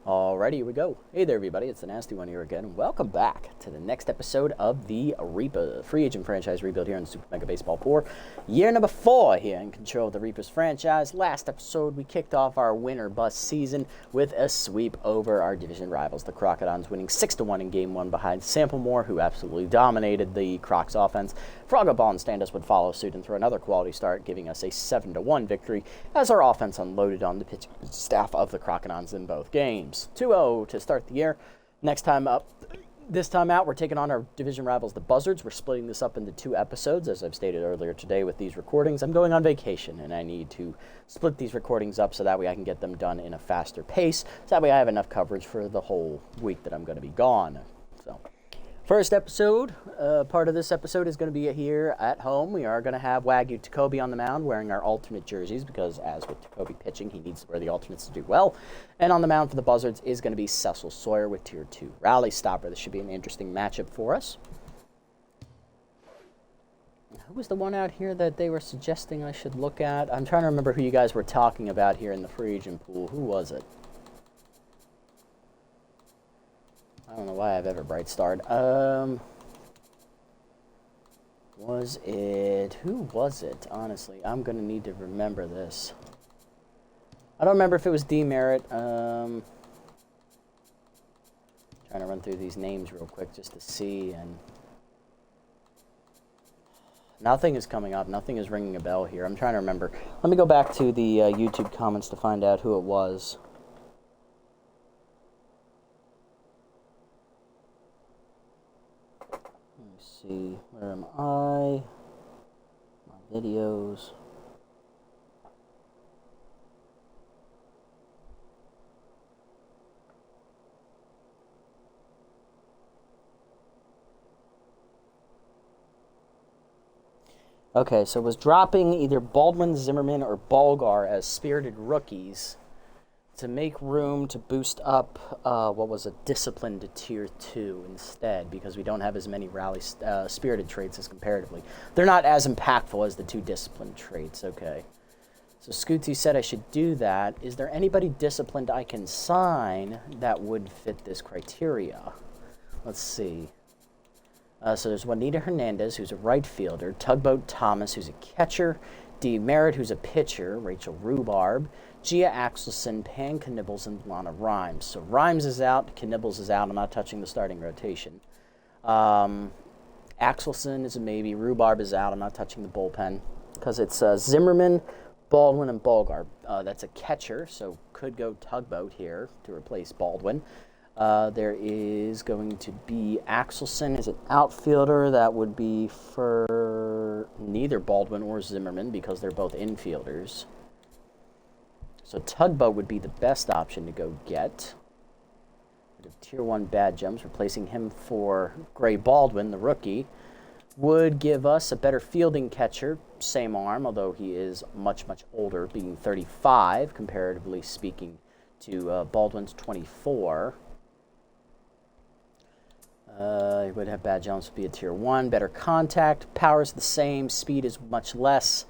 Alrighty, here we go. Hey there, everybody. It's the Nasty One here again, and welcome back to the next episode of the Reaper free agent franchise rebuild here in Super Mega Baseball 4. Year number 4 here in control of the Reapers franchise. Last episode, we kicked off our win or bust season with a sweep over our division rivals, the Crocodons, winning 6-1 in Game 1 behind Samplemore, who absolutely dominated the Crocs offense. Frogaball and Standus would follow suit and throw another quality start, giving us a 7-1 victory as our offense unloaded on the pitching staff of the Crocodons in both games. 2-0 to start the year. Next time up, this time out, we're taking on our division rivals, the Buzzards. We're splitting this up into 2 episodes, as I've stated earlier today with these recordings. I'm going on vacation, and I need to split these recordings up so that way I can get them done in a faster pace, so that way I have enough coverage for the whole week that I'm going to be gone. So, first episode, part of this episode is going to be here at home. We are going to have Wagyu Tacoby on the mound wearing our alternate jerseys because, as with Tacoby pitching, he needs to wear the alternates to do well. And on the mound for the Buzzards is going to be Cecil Sawyer with Tier 2 Rally Stopper. This should be an interesting matchup for us. Who was the one out here that they were suggesting I should look at? I'm trying to remember who you guys were talking about here in the free agent pool. Who was it? I don't know why I've ever bright starred. Was it... Who was it? Honestly, I'm going to need to remember this. I don't remember if it was Demerit. Trying to run through these names real quick just to see, and... Nothing is coming up. Nothing is ringing a bell here. I'm trying to remember. Let me go back to the YouTube comments to find out who it was. See, where am I? My videos. Okay, so it was dropping either Baldwin, Zimmerman, or Bulgar as spirited rookies to make room to boost up, what was a discipline to Tier 2 instead, because we don't have as many rally spirited traits as comparatively. They're not as impactful as the 2 disciplined traits, okay. So Scooty said I should do that. Is there anybody disciplined I can sign that would fit this criteria? Let's see. So there's Juanita Hernandez, who's a right fielder, Tugboat Thomas, who's a catcher, Dee Merritt, who's a pitcher, Rachel Rhubarb, Gia Axelson, Pan Knibbles, and Lana Rhymes. So Rhymes is out, Knibbles is out. I'm not touching the starting rotation. Axelson is a maybe. Rhubarb is out. I'm not touching the bullpen because it's Zimmerman, Baldwin, and Bulgar. That's a catcher, so could go Tugboat here to replace Baldwin. There is going to be Axelson as an outfielder. That would be for neither Baldwin or Zimmerman because they're both infielders. So Tugboat would be the best option to go get. Tier 1 Bad Jumps, replacing him for Gray Baldwin, the rookie, would give us a better fielding catcher. Same arm, although he is much, much older, being 35, comparatively speaking, to Baldwin's 24. He would have Bad Jumps be a Tier 1. Better contact. Power's the same. Speed is much less.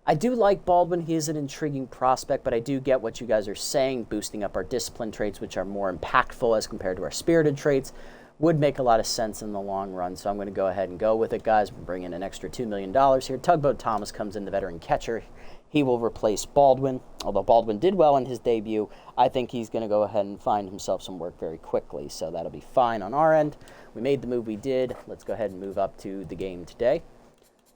I do like Baldwin. He is an intriguing prospect, but I do get what you guys are saying. Boosting up our discipline traits, which are more impactful as compared to our spirited traits, would make a lot of sense in the long run. So I'm going to go ahead and go with it, guys. We're bringing an extra $2 million here. Tugboat Thomas comes in, the veteran catcher. He will replace Baldwin. Although Baldwin did well in his debut, I think he's going to go ahead and find himself some work very quickly. So that'll be fine on our end. We made the move we did. Let's go ahead and move up to the game today.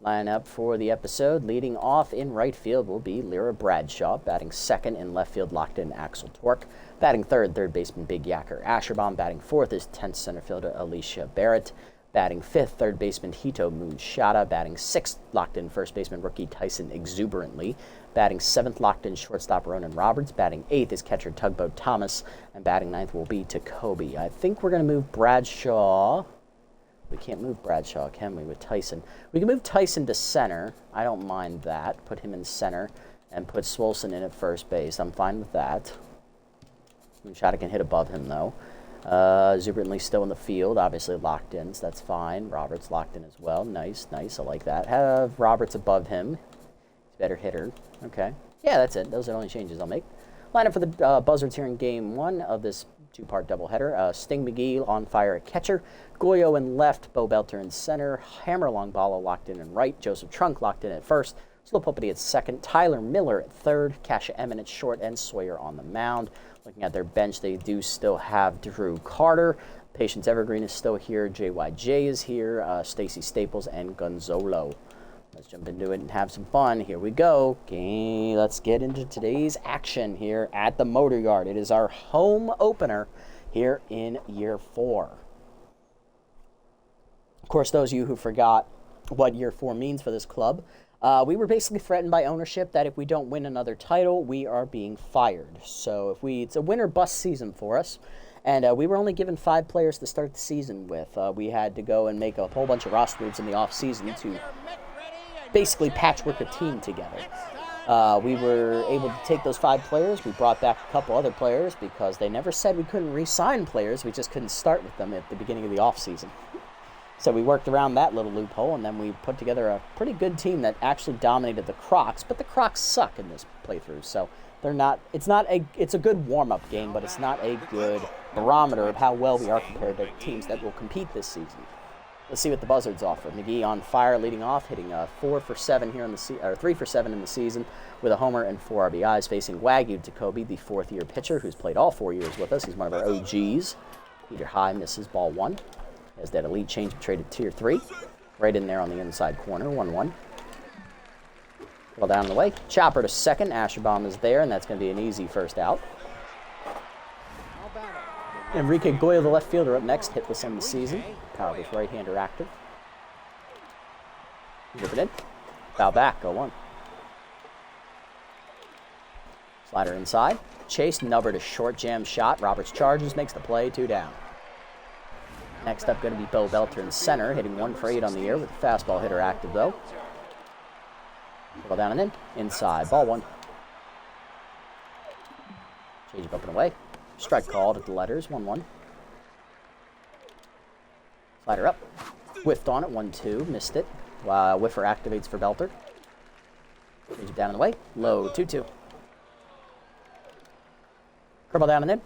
Line up for the episode. Leading off in right field will be Lyra Bradshaw. Batting second in left field, locked in Axel Torque. Batting third baseman Big Yacker Asherbaum. Batting fourth is 10th center fielder Alicia Barrett. Batting fifth, third baseman Hito Moonshada. Batting sixth, locked in first baseman rookie Tyson Exuberantly. Batting seventh, locked in shortstop Ronan Roberts. Batting eighth is catcher Tugboat Thomas. And batting ninth will be Tacoby. I think we're going to move Bradshaw. We can't move Bradshaw, can we, with Tyson? We can move Tyson to center. I don't mind that. Put him in center and put Swolson in at first base. I'm fine with that. Moonshada can hit above him, though. Exuberantly still in the field, obviously locked in, so that's fine. Roberts locked in as well. Nice, nice. I like that. Have Roberts above him. He's a better hitter. Okay. Yeah, that's it. Those are the only changes I'll make. Lineup for the Buzzards here in Game 1 of this two-part doubleheader. Sting McGee on fire at catcher. Goyo in left. Bo Belter in center. Hammer Longbala locked in right. Joseph Trunk locked in at first. Slow Puppety at second. Tyler Miller at third. Kasha Emmett at short. And Sawyer on the mound. Looking at their bench, they do still have Drew Carter. Patience Evergreen is still here. JYJ is here. Stacy Staples and Gonzalo. Let's jump into it and have some fun. Here we go. Okay, let's get into today's action here at the Motor Yard. It is our home opener here in Year 4. Of course, those of you who forgot what Year 4 means for this club, we were basically threatened by ownership that if we don't win another title, we are being fired. So it's a win or bust season for us. And we were only given 5 players to start the season with. We had to go and make a whole bunch of roster moves in the offseason to basically patchwork a team together. We were able to take those 5 players. We brought back a couple other players because they never said we couldn't re-sign players. We just couldn't start with them at the beginning of the offseason. So we worked around that little loophole, and then we put together a pretty good team that actually dominated the Crocs. But the Crocs suck in this playthrough, so they're not. It's a good warm-up game, but it's not a good barometer of how well we are compared to teams that will compete this season. Let's see what the Buzzards offer. McGee on fire, leading off, hitting 4 for 7 here in the or 3 for 7 in the season, with a homer and 4 RBIs, facing Wagyu Jacoby, the 4th-year pitcher who's played all 4 years with us. He's one of our OGs. Peter High misses ball 1. As that elite change traded Tier 3, right in there on the inside corner, 1-1. Well down the way, chopper to second. Asherbaum is there, and that's going to be an easy first out. Enrique Goya, the left fielder, up next, hitless on the season. Power with right-hander active. Rip it in. Foul back, 0-1. Slider inside. Chase, Nubber to short jam shot. Roberts charges, makes the play, 2 down. Next up going to be Bo Belter in center, hitting 1 for 8 on the year with a fastball hitter active, though. Ball down and in. Inside, ball 1. Change up and away. Strike called at the letters, 1-1. Slider up. Whiffed on it, 1-2. Missed it. Whiffer activates for Belter. Change it down and away. Low, 2-2. Curveball down and in.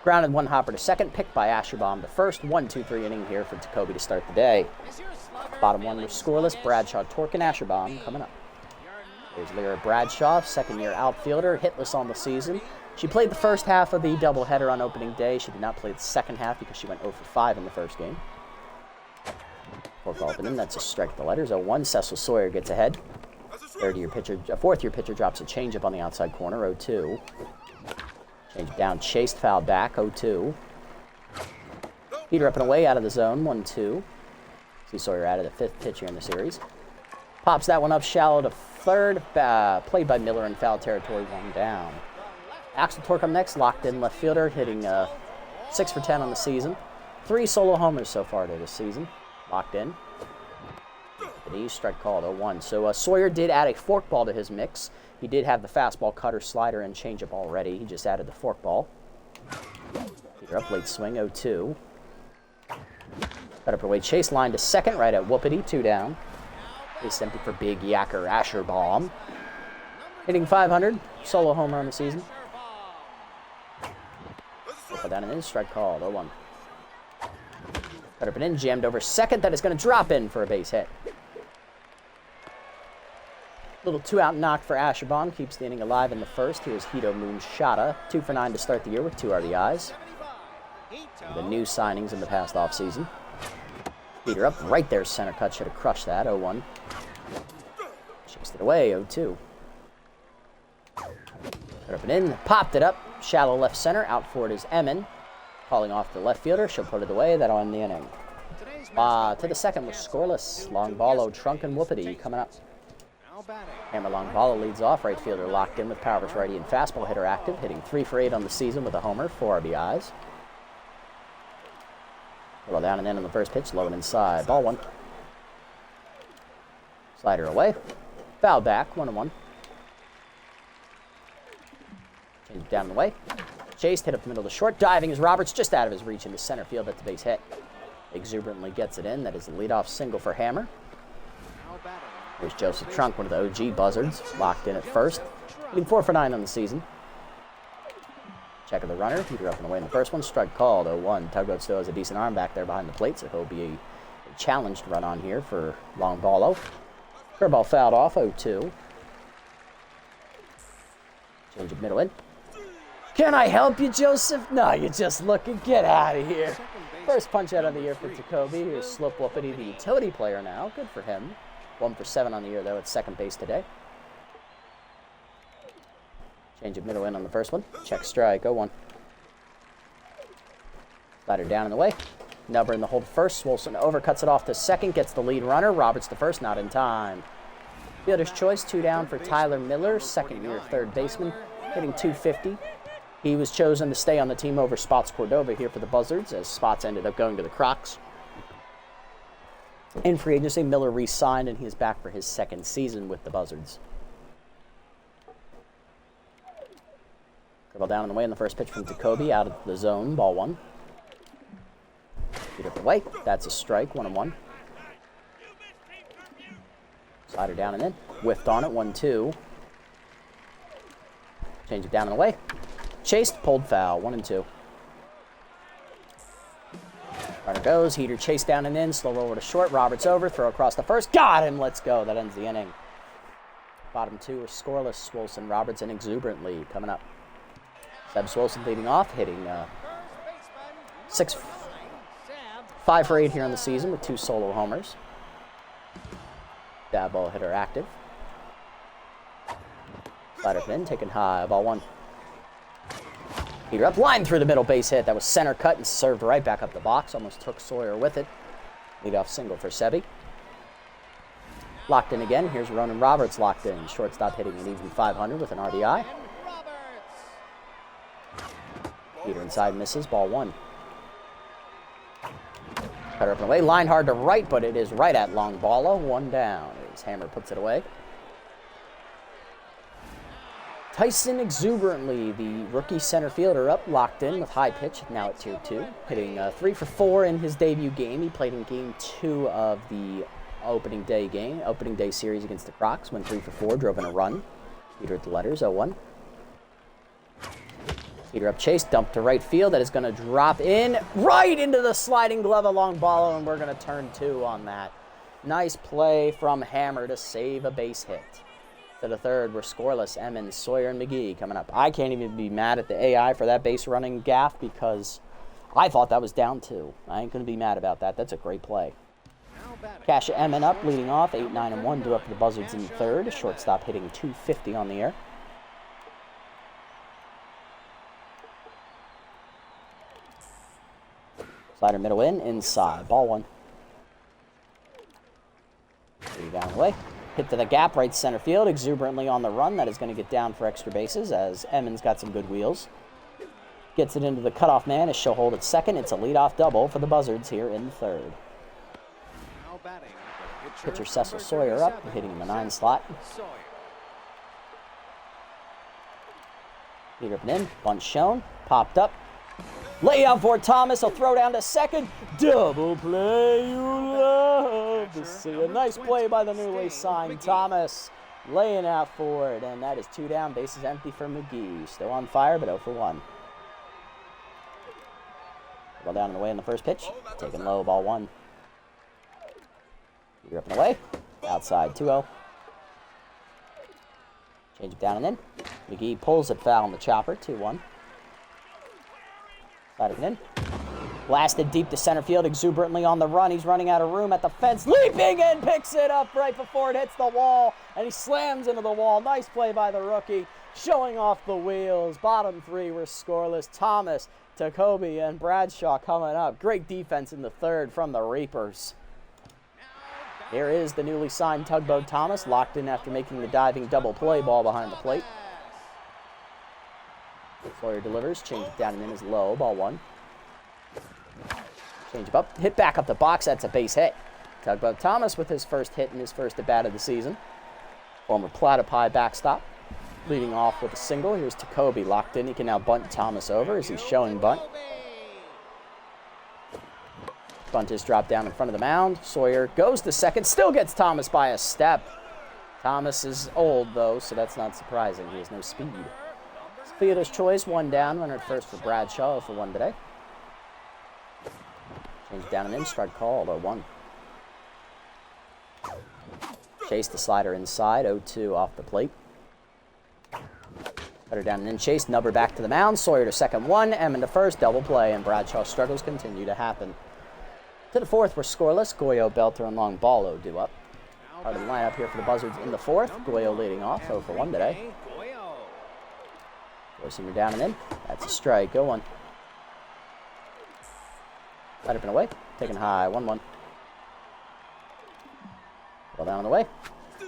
Grounded 1 hopper to second. Picked by Asherbaum to first. 1-2-3 inning here for Jacoby to start the day. Bottom 1 was scoreless. Bradshaw, Torque, and Asherbaum coming up. There's Lyra Bradshaw, 2nd-year outfielder, hitless on the season. She played the first half of the doubleheader on opening day. She did not play the second half because she went 0 for 5 in the first game. Fourth opening, that's a strike at the letters. 0-1. Cecil Sawyer gets ahead. 4th-year pitcher drops a changeup on the outside corner. 0-2. Change down, chased, foul back. 0-2. Peter up and away out of the zone. 1-2. See Sawyer added the 5th pitch here in the series. Pops that one up shallow to third. Played by Miller in foul territory. 1 down. Axel Torque up next, locked in left fielder, hitting 6 for 10 on the season. 3 solo homers so far this season. Locked in. The strike called 0-1. So Sawyer did add a forkball to his mix. He did have the fastball, cutter, slider, and changeup already. He just added the forkball. Peter up, late swing, 0-2. Cut up away, chase line to second, right at Whoopity, 2 down. Base empty for Big Yacker Asherbaum. Hitting 500, solo homer on the season. Put that in, strike called, 0-1. Cut up and in, jammed over second. That is going to drop in for a base hit. Little 2-out knock for Asherbaum. Keeps the inning alive in the first. Here's Hito Moonshada. 2 for 9 to start the year with 2 RBIs. The new signings in the past offseason. Peter up, right there, center cut. Should have crushed that, 0-1. Chased it away, 0-2. Cut up and in, popped it up. Shallow left center, out for it is Emin. Calling off the left fielder, she'll put it away, that'll end the inning. To the second was scoreless. Longbala, Trunk, and Whoopity coming up. Hammer Longbala leads off, right fielder locked in with power versus righty and fastball hitter active, hitting 3 for 8 on the season with a homer, 4 RBIs. Well down and in on the first pitch, low and inside, ball 1. Slider away, foul back, 1-1. Change down the way. Chased, hit up the middle of the short. Diving is Roberts, just out of his reach into center field at the base hit. Exuberantly gets it in. That is the leadoff single for Hammer. Here's Joseph Trunk, one of the OG Buzzards, locked in at first. Hitting 4 for 9 on the season. Check of the runner. Heater up and away in the first one. Strike called. 0-1. Tugboat still has a decent arm back there behind the plate, so he'll be a challenged run on here for long ballo. Curveball fouled off. 0-2. Change of middle in. Can I help you, Joseph? No, you're just looking. Get out of here. First punch out of the year for Jacoby. Here's Slope Whoopity, the utility player now. Good for him. 1 for 7 on the year, though, at second base today. Change of middle in on the first one. Check strike. 0-1. Slider down in the way. Nubber in the hold first. Swolson overcuts it off to second. Gets the lead runner. Roberts the first, not in time. Fielder's choice, 2 down for Tyler Miller, second-year third baseman, hitting .250. He was chosen to stay on the team over Spots Cordova here for the Buzzards, as Spots ended up going to the Crocs. In free agency, Miller re-signed, and he is back for his second season with the Buzzards. Curveball down and away in the first pitch from Jacoby, out of the zone, ball 1. Get it away. That's a strike, 1-1. Slider down and in. Whiffed on it, 1-2. Change it down and away. Chased, pulled foul, 1-2. Runner goes, Heater chased down and in, slow roller to short, Roberts over, throw across the first, got him, let's go, that ends the inning. Bottom 2 are scoreless, Swolson, Roberts, and Exuberant lead coming up. Seb Swolson leading off, hitting 5 for 8 here on the season with 2 solo homers. Dab ball hitter active. Slider in, taken high, ball 1. Heater up, line through the middle, base hit. That was center cut and served right back up the box. Almost took Sawyer with it. Leadoff single for Sebi. Locked in again. Here's Ronan Roberts locked in. Shortstop hitting an even .500 with an RBI. Heater inside misses, ball 1. Cutter up and away. Line hard to right, but it is right at long ballo. 1 down as Hammer puts it away. Tyson Exuberantly, the rookie center fielder, up, locked in with high pitch, now at tier 2. Hitting 3 for 4 in his debut game. He played in game 2 of the opening day series against the Crocs. Went 3 for 4, drove in a run. Heater at the letters, 0-1. Heater up chase, dump to right field. That is going to drop in right into the sliding glove of long ballo, and we're going to turn 2 on that. Nice play from Hammer to save a base hit. To the third, we're scoreless. Emmons, Sawyer, and McGee coming up. I can't even be mad at the AI for that base running gaff because I thought that was down 2. I ain't going to be mad about that. That's a great play. Kasha Emmon up, leading off, 8, 9, and 1, due up to the Buzzards in the third. Shortstop hitting .250 on the air. Slider middle in, inside, ball 1. Down the way. Hit to the gap, right center field, Exuberantly on the run. That is going to get down for extra bases as Emmons got some good wheels. Gets it into the cutoff man as she'll hold at second. It's a leadoff double for the Buzzards here in the third. Pitcher Cecil Sawyer up, hitting in the 9 slot. Leader up and in, bunt shown, popped up. Layout for Thomas, he'll throw down to second. Double play, you love to see. A nice play by the newly signed Thomas. Laying out for it, and that is 2 down. Bases empty for McGee. Still on fire, but 0 for 1. Well down and away in the first pitch. Taken low, ball 1. You're up and away. Outside, 2-0. Change it down and in. McGee pulls it foul on the chopper, 2-1. Sliding in. Blasted deep to center field. Exuberantly on the run. He's running out of room at the fence. Leaping in, picks it up right before it hits the wall. And he slams into the wall. Nice play by the rookie. Showing off the wheels. Bottom 3 were scoreless. Thomas, Jacoby, and Bradshaw coming up. Great defense in the third from the Reapers. Here is the newly signed Tugboat Thomas. Locked in after making the diving double play ball behind the plate. Sawyer delivers, change it down and in is low, ball 1. Change it up, hit back up the box, that's a base hit. Tugboat Thomas with his first hit and his first at bat of the season. Former Platypi backstop, leading off with a single. Here's Jacoby locked in, he can now bunt Thomas over as he's showing bunt. Bunt is dropped down in front of the mound. Sawyer goes to second, still gets Thomas by a step. Thomas is old though, so that's not surprising, he has no speed. Fielder's choice, 1 down, runner at first for Bradshaw, 0-for-1 today. Change down and in, strike called, 0-1. Chase the slider inside, 0-2 off the plate. Cutter down and in, chase, Nubber back to the mound, Sawyer to second, 1, Emmon to first, double play, and Bradshaw's struggles continue to happen. To the fourth, we're scoreless. Goyo, Belter, and Long Ballo due up. Part of the lineup here for the Buzzards in the fourth. Goyo leading off, 0-for-1 today. Forcing her down and in. That's a strike, 0-1. Right up and away, taken high, 1-1. Ball down and away.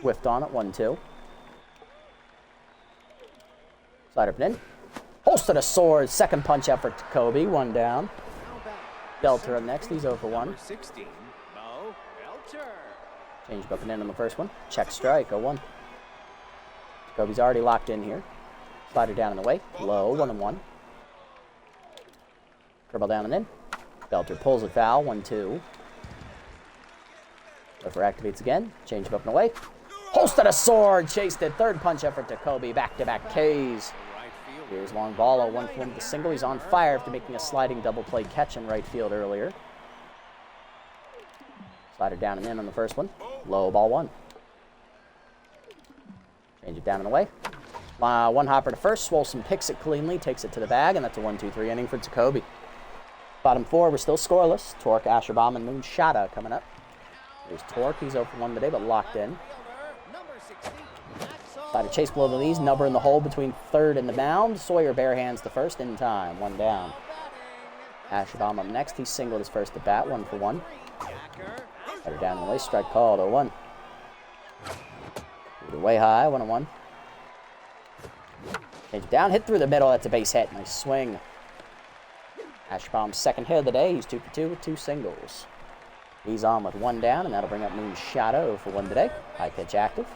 Whiffed on it, 1-2. Slide up and in. Holstead a sword, second punch effort to Kobe, 1 down. Belter up next, he's 0-for-1. Change up and in on the first one. Check strike, 0-1. Kobe's already locked in here. Slider down and away, low, 1-1. Curveball down and in. Belter pulls it foul, 1-2. Gopher activates again, change up and away. Holstead a sword, chased it, third punch effort to Kobe, back-to-back Ks. Here's Long Ballo, 1-for-1 with the single. He's on fire after making a sliding double play catch in right field earlier. Slider down and in on the first one. Low, ball 1. Change it down and away. One hopper to first. Swolson picks it cleanly, takes it to the bag, and that's a 1-2-3 inning for Jacoby. Bottom 4, we're still scoreless. Torque, Asherbomb, and Moonshada coming up. Here's Torque. He's 0-for-1 today, but locked in. Slider chase below the knees. Nubber in the hole between third and the mound. Sawyer bare hands the first in time. 1 down. Asherbomb up next. He singled his first at bat. 1-for-1. Slider down the way. Strike called. 0-1. Way high. 1-1. Change down. Hit through the middle. That's a base hit. Nice swing. Asherbomb's second hit of the day. He's 2-for-2 with 2 singles. He's on with 1 down, and that'll bring up Moonshada 0-for-1 today. High pitch active.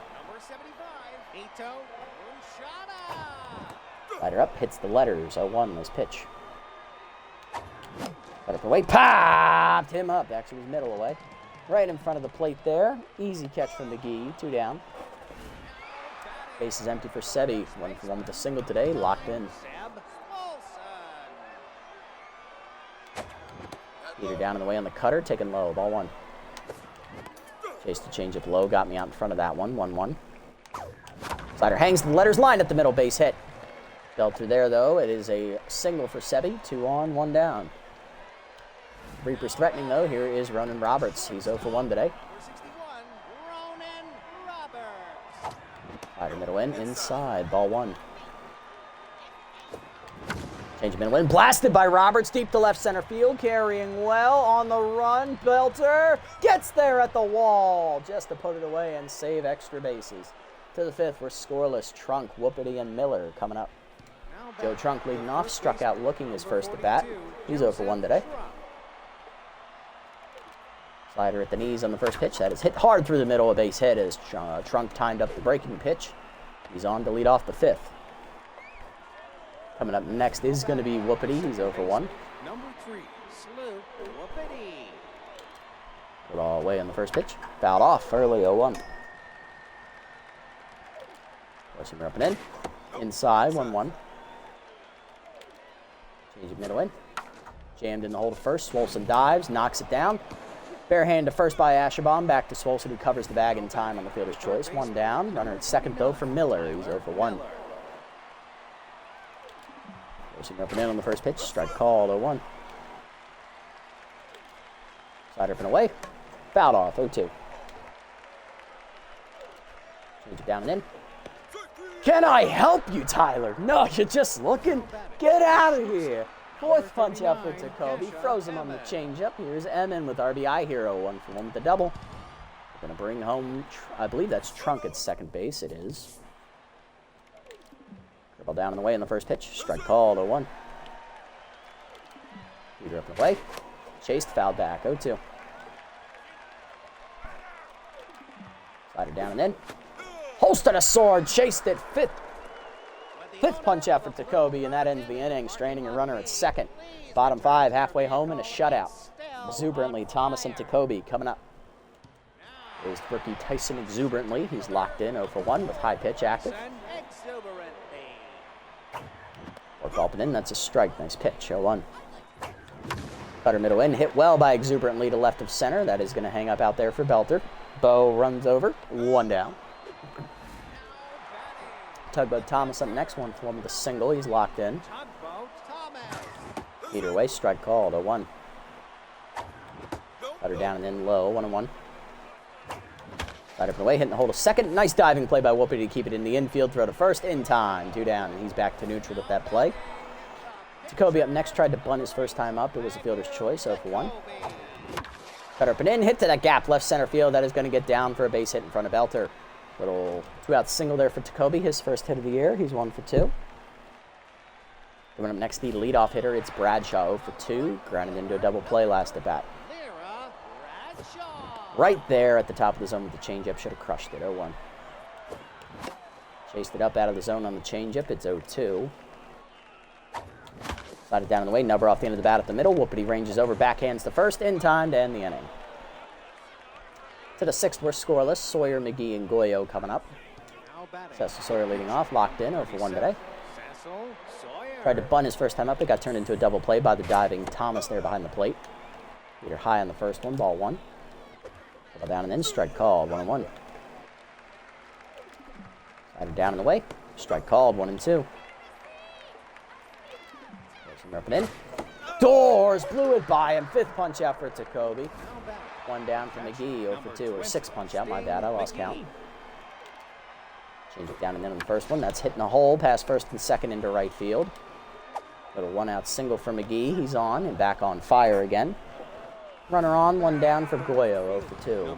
Slider up, hits the letters. 0-1, nice pitch. Cut up away, popped him up. Actually, was middle away. Right in front of the plate there. Easy catch from McGee, 2 down. Base is empty for Sebi. 1-for-1 with a single today, locked in. Leader down in the way on the cutter, taken low, ball 1. Chase the changeup low, got me out in front of that one, 1-1. Slider hangs the letters, line at the middle, base hit. Belter there, though. It is a single for Sebi, 2 on, 1 down. Reaper's threatening, though. Here is Ronan Roberts. He's 0-for-1 today. Slider middle in, inside, ball 1. Change of middle in, blasted by Roberts, deep to left center field, carrying well on the run. Belter gets there at the wall, just to put it away and save extra bases. To the 5th, we're scoreless. Trunk, Whoopity, and Miller coming up. Joe Trunk leading off, struck out looking his first at bat. He's 0-for-1 today. Slider at the knees on the first pitch. That is hit hard through the middle, a base hit as Trunk timed up the breaking pitch. He's on to lead off the 5th. Coming up next is going to be Whoopity. He's 0-for-1. Number 3, Sloop Whoopity. Put all away on the first pitch. Fouled off early, 0-1. Forcing her up and in. Inside, 1-1. Change of middle in. Jammed in the hole to first. Swolson dives, knocks it down. Bare hand to first by Asherbomb. Back to Swolson, who covers the bag in time on the fielder's choice. 1 down. Runner at second, though, for Miller. He's 0-for-1. Forcing up and in on the first pitch. Strike called, 0-1. Slider up and away. Fouled off, 0-2. Change it down and in. Can I help you, Tyler? No, you're just looking. Get out of here. 4th punch effort to Kobe. Froze him on the changeup. Here's Emmon with RBI hero. 1-for-1 with the double. We're going to bring home, I believe that's Trunk at second base. It is. Dribble down in the way in the first pitch. Strike called, 0-1. Leader up and away. Chased, fouled back, 0-2. Slider down and in. Holstead a sword, chased it, 5th punch effort to Kobe, and that ends the inning, straining a runner at second. Bottom 5, halfway home, and a shutout. Exuberantly, Thomas and Jacoby coming up. Here's rookie Tyson exuberantly. He's locked in, 0-for-1 with high pitch active. Ball up and in, that's a strike. Nice pitch, 0-1. Cutter middle in, hit well by Exuberantly to left of center. That is going to hang up out there for Belter. Bo runs over, 1 down. Tugboat Thomas up next, 1-for-1 with a single. He's locked in. Either way, strike called, 0-1. Cutter down and in low, 1-1. Right up and away, hitting the hole to second. Nice diving play by Whoopity to keep it in the infield. Throw to first, in time, 2 down, and he's back to neutral with that play. Jacoby up next, tried to bunt his first time up. It was a fielder's choice, 0-for-1. Cutter up and in, hit to that gap, left center field. That is going to get down for a base hit in front of Belter. Little 2-out single there for Jacoby, his first hit of the year. He's 1-for-2. Coming up next, the leadoff hitter, it's Bradshaw, 0-for-2. Grounded into a double play last at bat. Right there at the top of the zone with the changeup. Should have crushed it, 0-1. Chased it up out of the zone on the changeup. It's 0-2. Slide it down in the way. Nubber off the end of the bat at the middle. Whoopity ranges over, backhands to first in time to end the inning. To the 6th, we're scoreless. Sawyer, McGee, and Goyo coming up. Cecil Sawyer leading off, locked in, 0-for-1 today. Tried to bunt his first time up. It got turned into a double play by the diving Thomas there behind the plate. Leader high on the first one, ball 1. Ball down and in, strike called, 1-1. Slider down and away, strike called, 1-2. Up and in. Doors blew it by him. 5th punch out for Jacoby. 1 down for McGee, 0-for-2, or 6th punch out, my bad, I lost count. Change it down and in on the first one. That's hitting a hole past first and second into right field. Little 1-out single for McGee. He's on and back on fire again. Runner on, 1 down for Goyo, 0-for-2.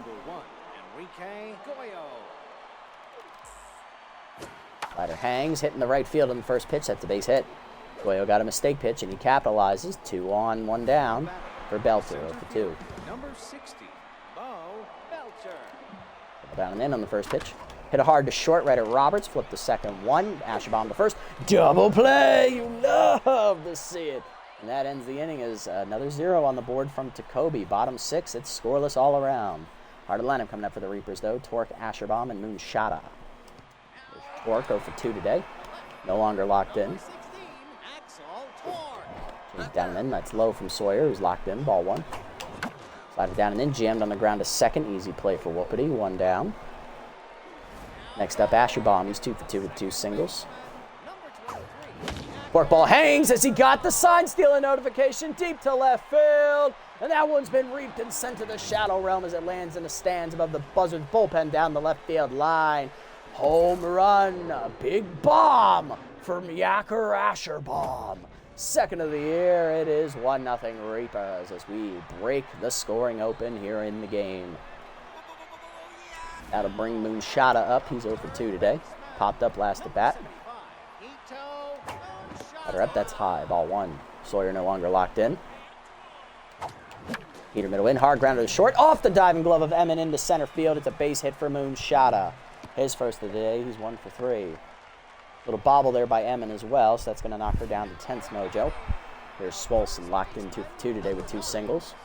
Slider hangs, hitting the right field on the first pitch. That's a base hit. Goyo got a mistake pitch, and he capitalizes. 2 on, 1 down for Belter, 0-for-2. Number 60, Bo Belter. Down and in on the first pitch. Hit a hard to short right at Roberts. Flip the second one. Asherbomb to first. Double play! You love to see it. And that ends the inning as another 0 on the board from Jacoby. Bottom 6, it's scoreless all around. Hard lineup coming up for the Reapers, though. Torque, Asherbomb, and Moonshada. Torque, 0-for-2 today. No longer locked in. Change down and in. That's low from Sawyer, who's locked in. Ball 1. Slide it down and in. Jammed on the ground to second. Easy play for Whoopity. 1 down. Next up, Asherbomb. He's 2-for-2 with 2 singles. Forkball hangs as he got the sign stealing notification deep to left field. And that one's been reaped and sent to the shadow realm as it lands in the stands above the Buzzards bullpen down the left field line. Home run. A big bomb for Yacker Asherbomb. Second of the year. It is 1-0 Reapers as we break the scoring open here in the game. That'll bring Moonshada up. He's 0-for-2 today. Popped up last at bat. Cutter up, that's high. Ball 1. Sawyer no longer locked in. Heater middle in. Hard grounder to short. Off the diving glove of Emmett into center field. It's a base hit for Moonshada. His first of the day. He's 1-for-3. Little bobble there by Emmett as well, so that's going to knock her down to 10th mojo. Here's Swolson locked in 2-for-2 today with 2 singles.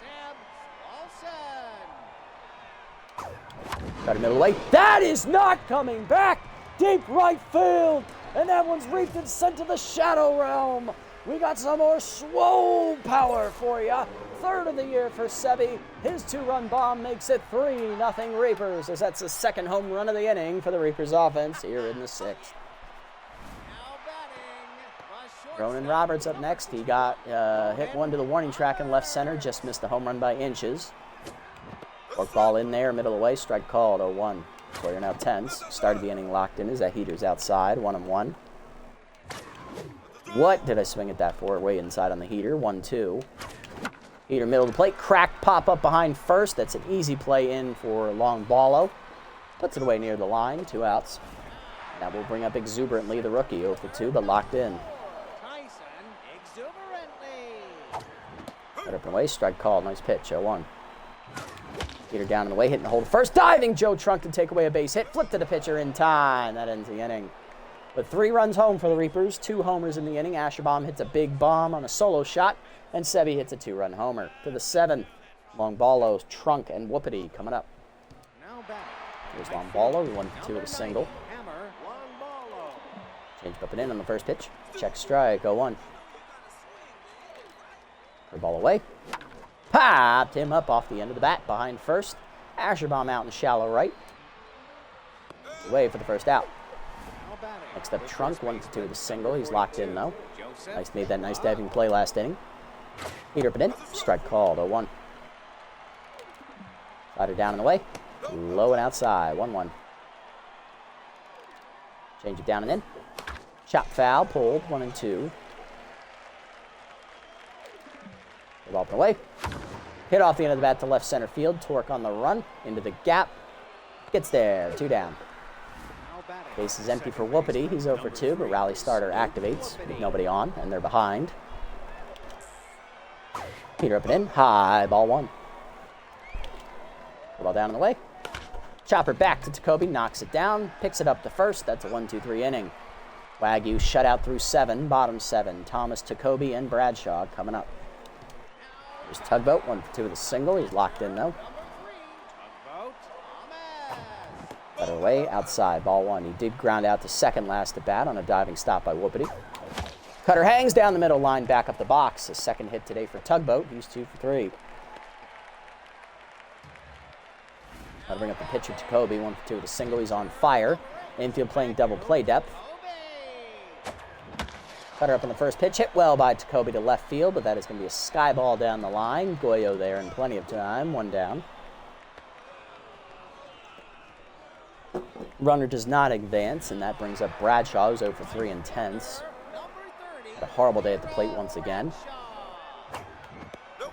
Got a middle away. That is not coming back. Deep right field. And that one's reaped and sent to the shadow realm. We got some more swole power for you. 3rd of the year for Sebi. His 2-run bomb makes it 3-0 Reapers, as that's the 2nd home run of the inning for the Reapers offense here in the 6th. Ronan Roberts up next. He got hit one to the warning track in left center. Just missed the home run by inches. Fork ball in there, middle away, strike called, 0-1. Sawyer now tense. Started the inning locked in as that heater's outside, 1-1. What did I swing at that for? Way inside on the heater, 1-2. Heater middle of the plate, crack pop up behind first. That's an easy play in for Long Ballo. Puts it away near the line, 2 outs. Now we'll bring up Exuberantly, the rookie, 0-for-2, but locked in. Right up and away, strike called, nice pitch, 0-1. Heater down and away, hitting the hole to first. Diving Joe Trunk to take away a base hit. Flip to the pitcher in time. That ends the inning. With 3 runs home for the Reapers, 2 homers in the inning. Asherbomb hits a big bomb on a solo shot, and Sebi hits a 2-run homer. To the 7th, Long Ballo, Trunk, and Whoopity coming up. Here's Long Ballo, 1-for-2 with a single. Change up and in on the first pitch. Check strike, 0-1. Ball away. Popped him up off the end of the bat behind first. Asherbomb out in shallow right. Away for the first out. Next up, Trunk, 1-2 with a single. He's locked in though. Nice, made that nice diving play last inning. Heater up and in. Strike called, 0-1. Slider down and away. Low and outside, 1-1. Change it down and in. Chop foul, pulled, 1-2. Ball up and away. Hit off the end of the bat to left center field. Torque on the run, into the gap. Gets there, 2 down. Base is empty for Whoopity. He's 0 for 2, but rally starter activates with nobody on, and they're behind. Heater up and in. High, ball 1. Ball down and away. Chopper back to Jacoby, knocks it down, picks it up to first. That's a 1-2-3 inning. Wagyu shutout through 7, bottom 7. Thomas, Jacoby, and Bradshaw coming up. There's Tugboat, 1 for 2 with a single. He's locked in though. Better away, outside, ball 1. He did ground out to second last at bat on a diving stop by Whoopity. Cutter hangs down the middle line, back up the box. His second hit today for Tugboat. He's 2 for 3. I'll bring up the pitcher, Jacoby, 1 for 2 with a single. He's on fire. Infield playing double play depth. Cutter up on the first pitch, hit well by Jacoby to left field, but that is going to be a sky ball down the line. Goyo there in plenty of time, 1 down. Runner does not advance, and that brings up Bradshaw, who's 0 for 3 and 10ths. Had a horrible day at the plate once again.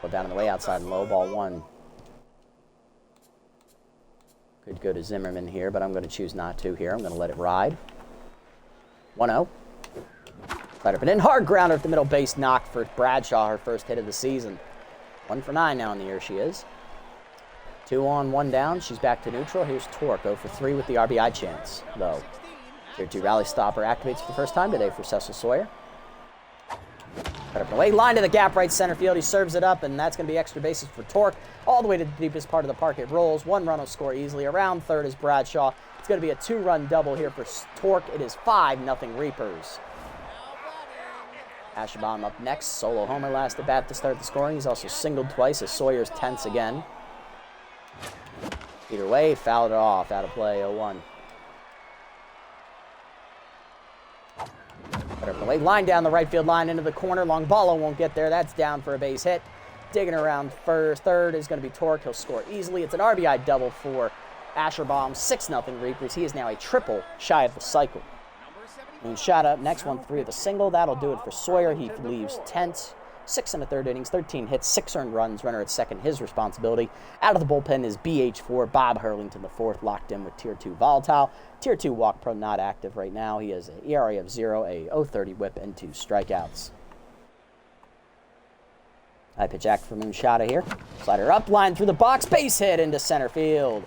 Go down in the way, outside and low, ball 1. Could go to Zimmerman here, but I'm going to choose not to here. I'm going to let it ride. 1-0. Right up and in. Hard grounder at the middle base knock for Bradshaw, her first hit of the season. 1 for 9 now in the year she is. 2 on, 1 down. She's back to neutral. Here's Torque, 0 for 3 with the RBI chance, though. Tier 2 rally stopper activates for the first time today for Cecil Sawyer. Cut up and away. Line to the gap, right center field. He serves it up, and that's going to be extra bases for Torque. All the way to the deepest part of the park. It rolls. 1 run will score easily. Around third is Bradshaw. It's going to be a 2-run double here for Torque. It is 5-0 Reapers. Asherbomb up next. Solo homer last at bat to start the scoring. He's also singled twice as Sawyer's tense again. Either way, fouled it off. Out of play, 0-1. Better play. Line down the right field line into the corner. Longbalo won't get there. That's down for a base hit. Digging around third is going to be Torque. He'll score easily. It's an RBI double for Asherbomb. 6-0 Reapers. He is now a triple shy of the cycle. Moon shot up next, 1-3 with a single. That'll do it for Sawyer. He leaves 10th. 6 1/3 innings, 13 hits, 6 earned runs. Runner at second, his responsibility. Out of the bullpen is BH4, Bob Hurlington, the 4th, locked in with Tier 2 Volatile. Tier 2 Walk Pro not active right now. He has an ERA of 0, a 0.30 whip, and 2 strikeouts. High pitch act for Moonshada here. Slider up, line through the box, base hit into center field.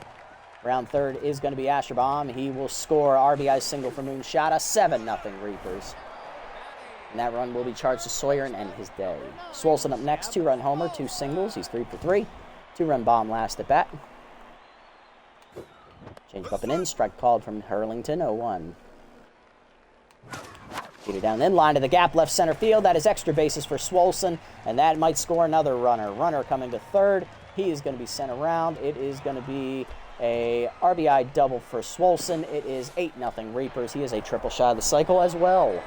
Round third is going to be Asherbomb. He will score RBI single for Moonshada, 7-0 Reapers. And that run will be charged to Sawyer and end his day. Swolson up next, 2-run homer, 2 singles. He's 3 for 3. 2-run bomb last at bat. Change up and in. Strike called from Hurlington, 0-1. Feed it down, then line to the gap, left center field. That is extra bases for Swolson, and that might score another runner. Runner coming to third. He is going to be sent around. It is going to be a RBI double for Swolson. It is 8-0 Reapers. He is a triple shot of the cycle as well.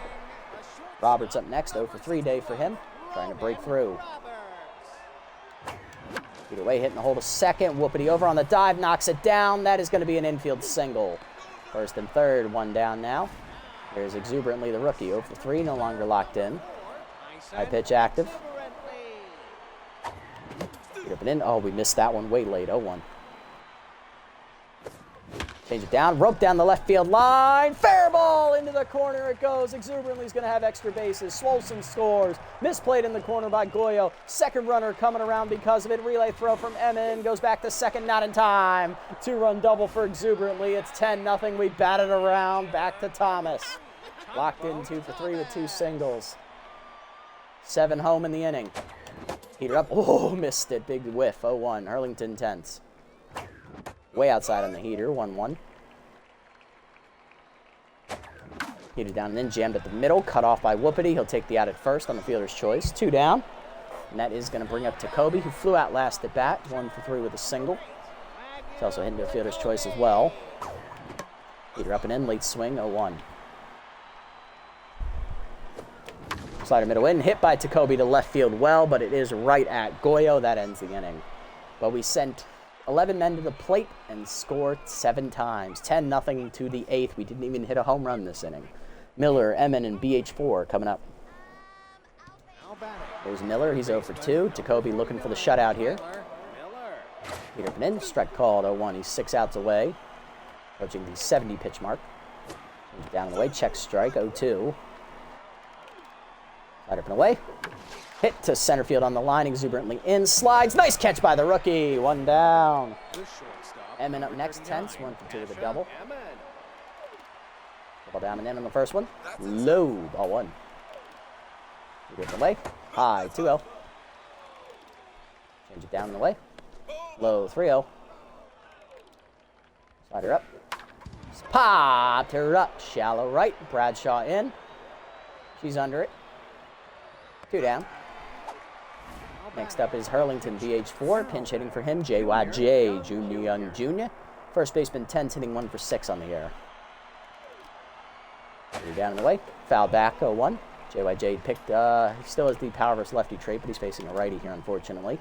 Roberts up next, 0 for 3 day for him, trying to break through. Feet away, hitting the hole to second. Whoopity over on the dive, knocks it down. That is going to be an infield single. First and third, 1 down now. Here's exuberantly the rookie, 0 for 3, no longer locked in. High pitch active. Feet up and in. Oh, we missed that one way late, 0-1. Change it down, rope down the left field line. Fair ball into the corner it goes. Exuberantly is going to have extra bases. Swolson scores. Misplayed in the corner by Goyo. Second runner coming around because of it. Relay throw from Emin. Goes back to second, not in time. 2-run double for Exuberantly. It's 10-0. We batted around. Back to Thomas. Locked in 2 for 3 with 2 singles. 7 home in the inning. Heater up. Oh, missed it. Big whiff. 0-1. Hurlington 10th. Way outside on the heater, 1-1. Heated down and then jammed at the middle. Cut off by Whoopity. He'll take the out at first on the fielder's choice. 2 down. And that is going to bring up Jacoby, who flew out last at bat. 1 for 3 with a single. He's also hitting to a fielder's choice as well. Heater up and in. Late swing. 0-1. Slider middle in. Hit by Jacoby to left field well, but it is right at Goyo. That ends the inning. But we sent 11 men to the plate and scored 7 times. 10-0 to the 8th. We didn't even hit a home run this inning. Miller, Emin, and BH4 coming up. There's Miller. He's 0 for 2. Jacoby looking for the shutout here. Heater up and in. Strike called. 0-1. He's 6 outs away. Approaching the 70 pitch mark. Down and away. Check strike. 0-2. Slider up and away. Hit to center field on the line. Exuberantly in. Slides. Nice catch by the rookie. 1 down. Emin up next. Tense. 1 for 2 with a double. Ball down and in on the first one. Low. Ball 1. Heater up and away. High. 2-0. Change it down and away. Low. 3-0. Slider up. Popped her up. Shallow right. Bradshaw in. She's under it. 2 down. Next up is Hurlington, BH4. Pinch hitting for him, JYJ, Junior Young Jr. First baseman, 10, hitting 1 for 6 on the air. Down and away. Foul back, 0-1. JYJ picked, he still has the power versus lefty trait, but he's facing a righty here, unfortunately.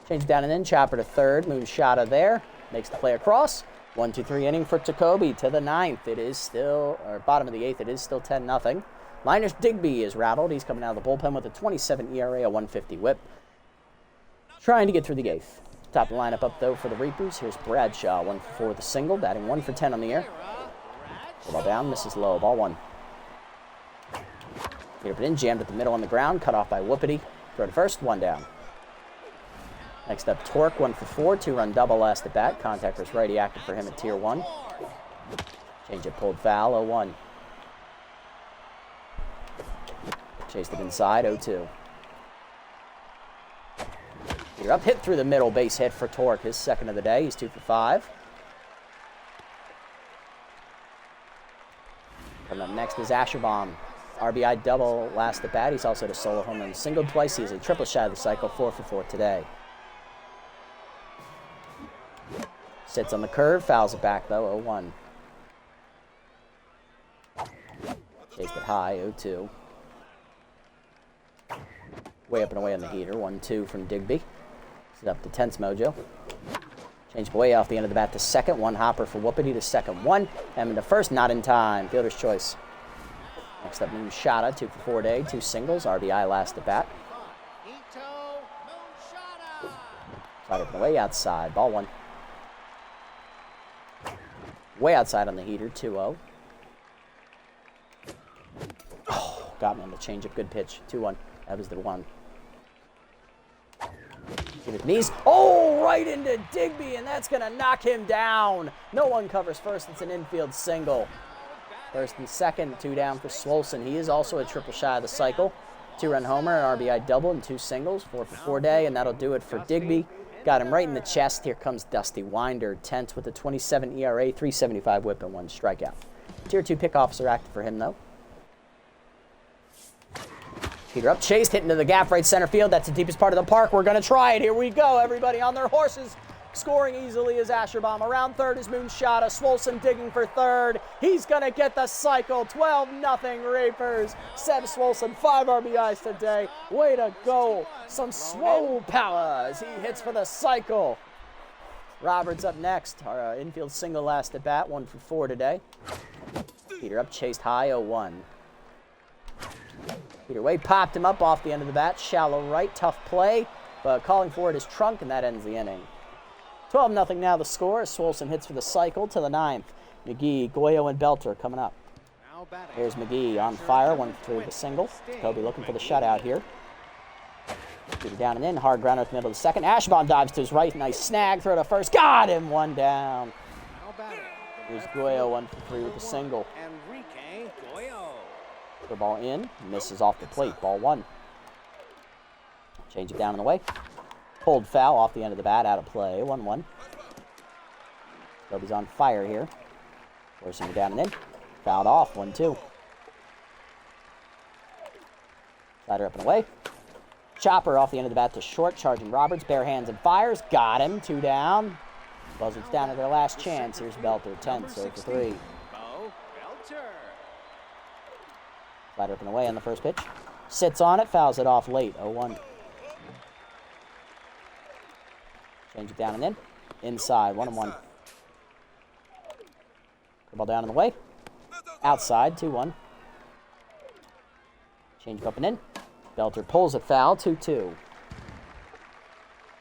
Change down and in. Chopper to third. Moonshot there. Makes the play across. 1-2-3 inning for Jacoby to the 9th. It is still, or bottom of the 8th, it is still 10-0. Linus Digby is rattled. He's coming out of the bullpen with a 27 ERA, a 150 whip. Trying to get through the 8th. Top of the lineup up, though, for the Reapers. Here's Bradshaw, 1 for 4 with a single, batting 1 for 10 on the air. Ball down, misses low, ball 1. Heater up and in, jammed at the middle on the ground, cut off by Whoopity. Throw to first, 1 down. Next up, Torque, 1 for 4, 2-run double last at bat. Contact versus righty active for him at tier 1. Change it pulled foul, 0-1. Chased it inside, 0-2. You're up, hit through the middle, base hit for Torque, his second of the day. He's 2 for 5. Coming up next is Asherbaum. RBI double last at bat. He's also had a solo home run single twice. He is a triple shy of the cycle, 4 for 4 today. Sits on the curve, fouls it back though, 0-1. Chased it high, 0-2. Way up and away on the heater, 1-2 from Digby. It's up to Tense Mojo. Change way off the end of the bat to second. 1 hopper for Whoopity to second 1. Emin to first, not in time. Fielder's choice. Next up, Moonshot, 2 for 4 today. 2 singles, RBI last at bat. Slider up and away outside, ball 1. Way outside on the heater, 2-0. Oh, got me on the changeup. Good pitch, 2-1. That was the 1. Give it knees. Oh, right into Digby, and that's going to knock him down. No one covers first. It's an infield single. First and second, 2 down for Swolson. He is also a triple shy of the cycle. 2-run homer, an RBI double, and 2 singles. 4 for 4 day, and that'll do it for Digby. Got him right in the chest. Here comes Dusty Winder, 10th with a 27 ERA, 375 whip, and 1 strikeout. Tier 2 pickoffs are active for him, though. Heater up, chased, hit into the gap, right center field. That's the deepest part of the park. We're going to try it. Here we go. Everybody on their horses. Scoring easily is Asherbaum. Around third is Moonshot. Swolson digging for third. He's going to get the cycle. 12-0 Reapers. Seb Swolson, 5 RBIs today. Way to go. Some swole power as he hits for the cycle. Roberts up next. Our infield single last at bat. 1 for 4 today. Heater up, chased high, 0-1. Either way, popped him up off the end of the bat. Shallow right, tough play. But calling for it is Trunk, and that ends the inning. 12-0 now the score as Swolson hits for the cycle to the 9th. McGee, Goyo, and Belter coming up. Here's McGee on fire, 1 for 3 with a single. Jacoby looking for the shutout here. Shooter down and in, hard ground at the middle of the second. Asherbaum dives to his right, nice snag, throw to first. Got him, 1 down. Here's Goyo, 1 for 3 with a single. The ball in, misses off the plate, ball 1. Change it down and away. Pulled foul off the end of the bat, out of play, 1-1. Kobe's on fire here. Forcing it down and in. Fouled off, 1-2. Slider up and away. Chopper off the end of the bat to short, charging Roberts. Bare hands and fires. Got him. 2 down. Buzzards down to their last chance. Here's Belter. 10, so for 3. Bo Belter. Slider up and away on the first pitch. Sits on it. Fouls it off late. 0-1. Change it down and in. Inside. 1-1. Ball down and away. Outside. 2-1. Change up and in. Belter pulls it foul. 2-2.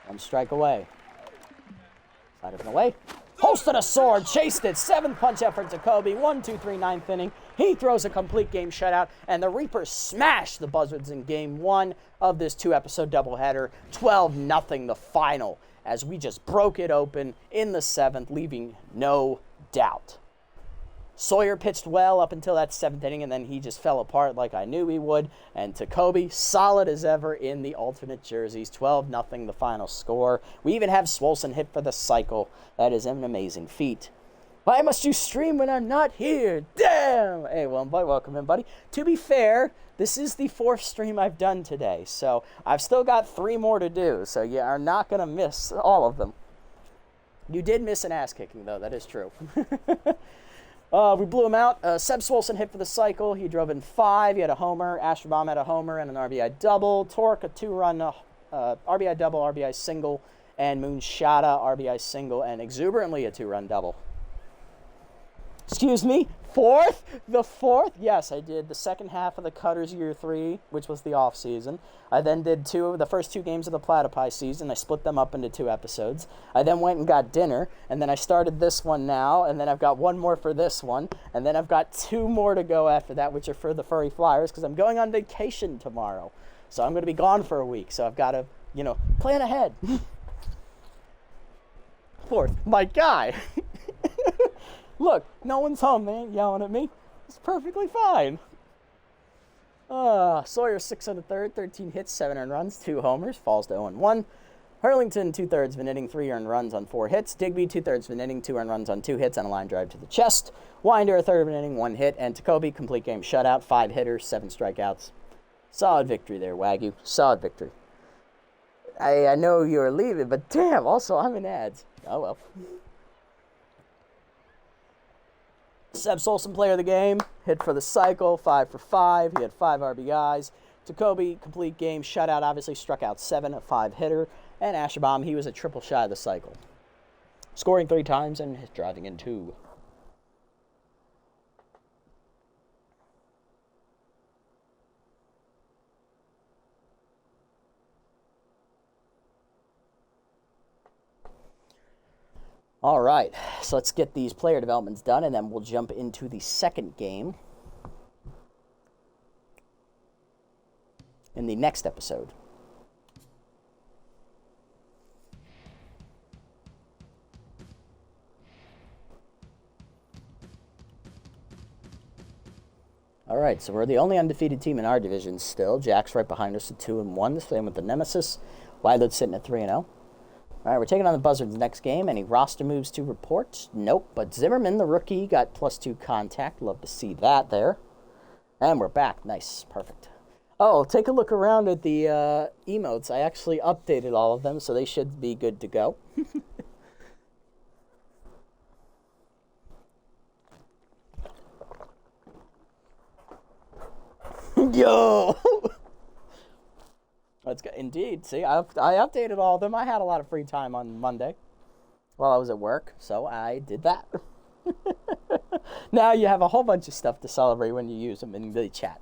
1 strike away. Side up and away. Holsted a sword. Chased it. 7th punch effort to Kobe. 1-2-3 9th inning. He throws a complete game shutout. And the Reapers smash the Buzzards in game 1 of this 2-episode doubleheader. 12-0 the final. As we just broke it open in the 7th, leaving no doubt. Sawyer pitched well up until that 7th inning, and then he just fell apart like I knew he would. And Jacoby, solid as ever in the alternate jerseys. 12-0 the final score. We even have Swolson hit for the cycle. That is an amazing feat. Why must you stream when I'm not here? Damn! Hey, well, welcome in, buddy. To be fair, this is the 4th stream I've done today, so I've still got 3 more to do, so you are not going to miss all of them. You did miss an ass-kicking, though. That is true. We blew him out. Seb Swolson hit for the cycle. He drove in 5. He had a homer. Astrobaum had a homer and an RBI double. Torque, a 2-run RBI double, RBI single. And Moonshada, RBI single. And exuberantly, a 2-run double. Excuse me, 4th? The 4th? Yes, I did the second half of the Cutters Year 3, which was the off season. I then did the first 2 games of the Platypi season. I split them up into 2 episodes. I then went and got dinner, and then I started this one now, and then I've got 1 more for this one, and then I've got 2 more to go after that, which are for the Furry Flyers, because I'm going on vacation tomorrow. So I'm going to be gone for a week, so I've got to, plan ahead. 4th, my guy. Look, no one's home. They ain't yelling at me. It's perfectly fine. Sawyer 6 1/3, 13 hits, 7 earned runs, 2 homers, falls to 0-1. Hurlington 2/3 of an inning, 3 earned runs on 4 hits. Digby 2/3 of an inning, 2 earned runs on 2 hits and a line drive to the chest. Winder 1/3 of an inning, 1 hit, and Jacoby complete game shutout, 5 hitters, 7 strikeouts. Solid victory there, Wagyu. Solid victory. I know you're leaving, but damn, also I'm in ads. Oh well. Seb Solson, player of the game, hit for the cycle, 5 for 5. He had 5 RBIs. Jacoby, complete game, shutout, obviously struck out 7, a 5-hitter. And Asherbaum, he was a triple shy of the cycle. Scoring 3 times and driving in 2. All right, so let's get these player developments done, and then we'll jump into the second game in the next episode. All right, so we're the only undefeated team in our division still. Jack's right behind us at 2-1, same with the Nemesis. Wideload's sitting at 3-0. All right, we're taking on the Buzzards next game. Any roster moves to report? Nope, but Zimmerman, the rookie, got +2 contact. Love to see that there. And we're back. Nice. Perfect. Oh, take a look around at the emotes. I actually updated all of them, so they should be good to go. Yo! Let's go. Indeed. See, I updated all of them. I had a lot of free time on Monday while I was at work, so I did that. Now you have a whole bunch of stuff to celebrate when you use them in the chat.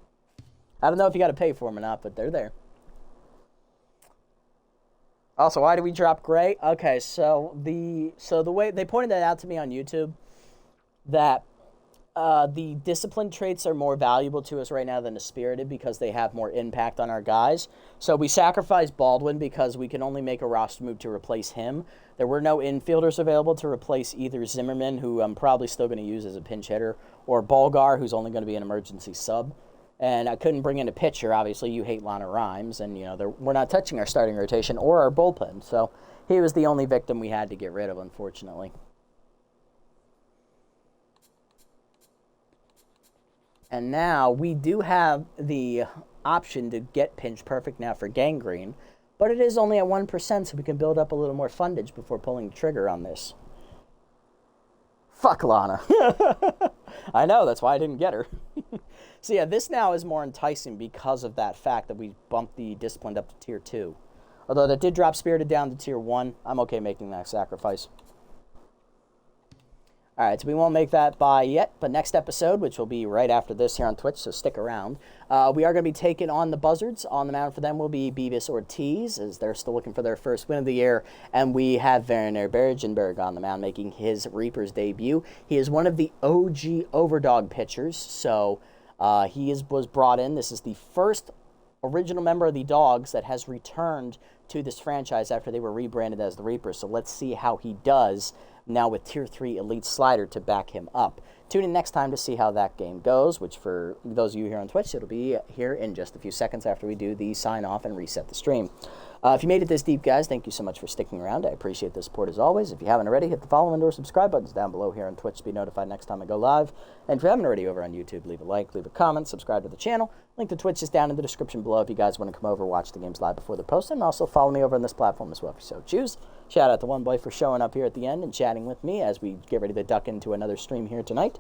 I don't know if you got to pay for them or not, but they're there. Also, why do we drop gray? Okay, so the way they pointed that out to me on YouTube, that the discipline traits are more valuable to us right now than the spirited because they have more impact on our guys. So we sacrificed Baldwin because we can only make a roster move to replace him. There were no infielders available to replace either Zimmerman, who I'm probably still going to use as a pinch hitter, or Bulgar, who's only going to be an emergency sub. And I couldn't bring in a pitcher. Obviously, you hate Lana Rhymes, and we're not touching our starting rotation or our bullpen. So he was the only victim we had to get rid of, unfortunately. And now we do have the option to get pinch perfect now for gangrene, but it is only at 1%, so we can build up a little more fundage before pulling the trigger on this. Fuck Lana. I know, that's why I didn't get her. So yeah, this now is more enticing because of that fact that we bumped the Disciplined up to tier 2. Although that did drop Spirited down to tier 1, I'm okay making that sacrifice. Alright, so we won't make that buy yet, but next episode, which will be right after this here on Twitch, so stick around, we are going to be taking on the Buzzards. On the mound for them will be Beavis Ortiz, as they're still looking for their first win of the year, and we have Werner Bergenberg on the mound making his Reapers debut. He is one of the OG Overdog pitchers, so was brought in. This is the first original member of the Dogs that has returned to this franchise after they were rebranded as the Reapers, so let's see how he does now with Tier 3 Elite Slider to back him up. Tune in next time to see how that game goes, which for those of you here on Twitch, it'll be here in just a few seconds after we do the sign off and reset the stream. If you made it this deep, guys, thank you so much for sticking around. I appreciate the support as always. If you haven't already, hit the follow and or subscribe buttons down below here on Twitch to be notified next time I go live. And if you haven't already over on YouTube, leave a like, leave a comment, subscribe to the channel. Link to Twitch is down in the description below if you guys want to come over and watch the games live before they're posted. And also follow me over on this platform as well if you so choose. Shout out to One Boy for showing up here at the end and chatting with me as we get ready to duck into another stream here tonight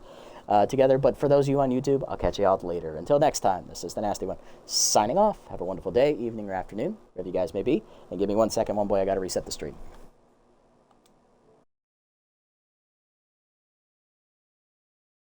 together. But for those of you on YouTube, I'll catch you out later. Until next time, this is the Nasty One signing off. Have a wonderful day, evening, or afternoon, wherever you guys may be. And give me 1 second, One Boy, I got to reset the stream.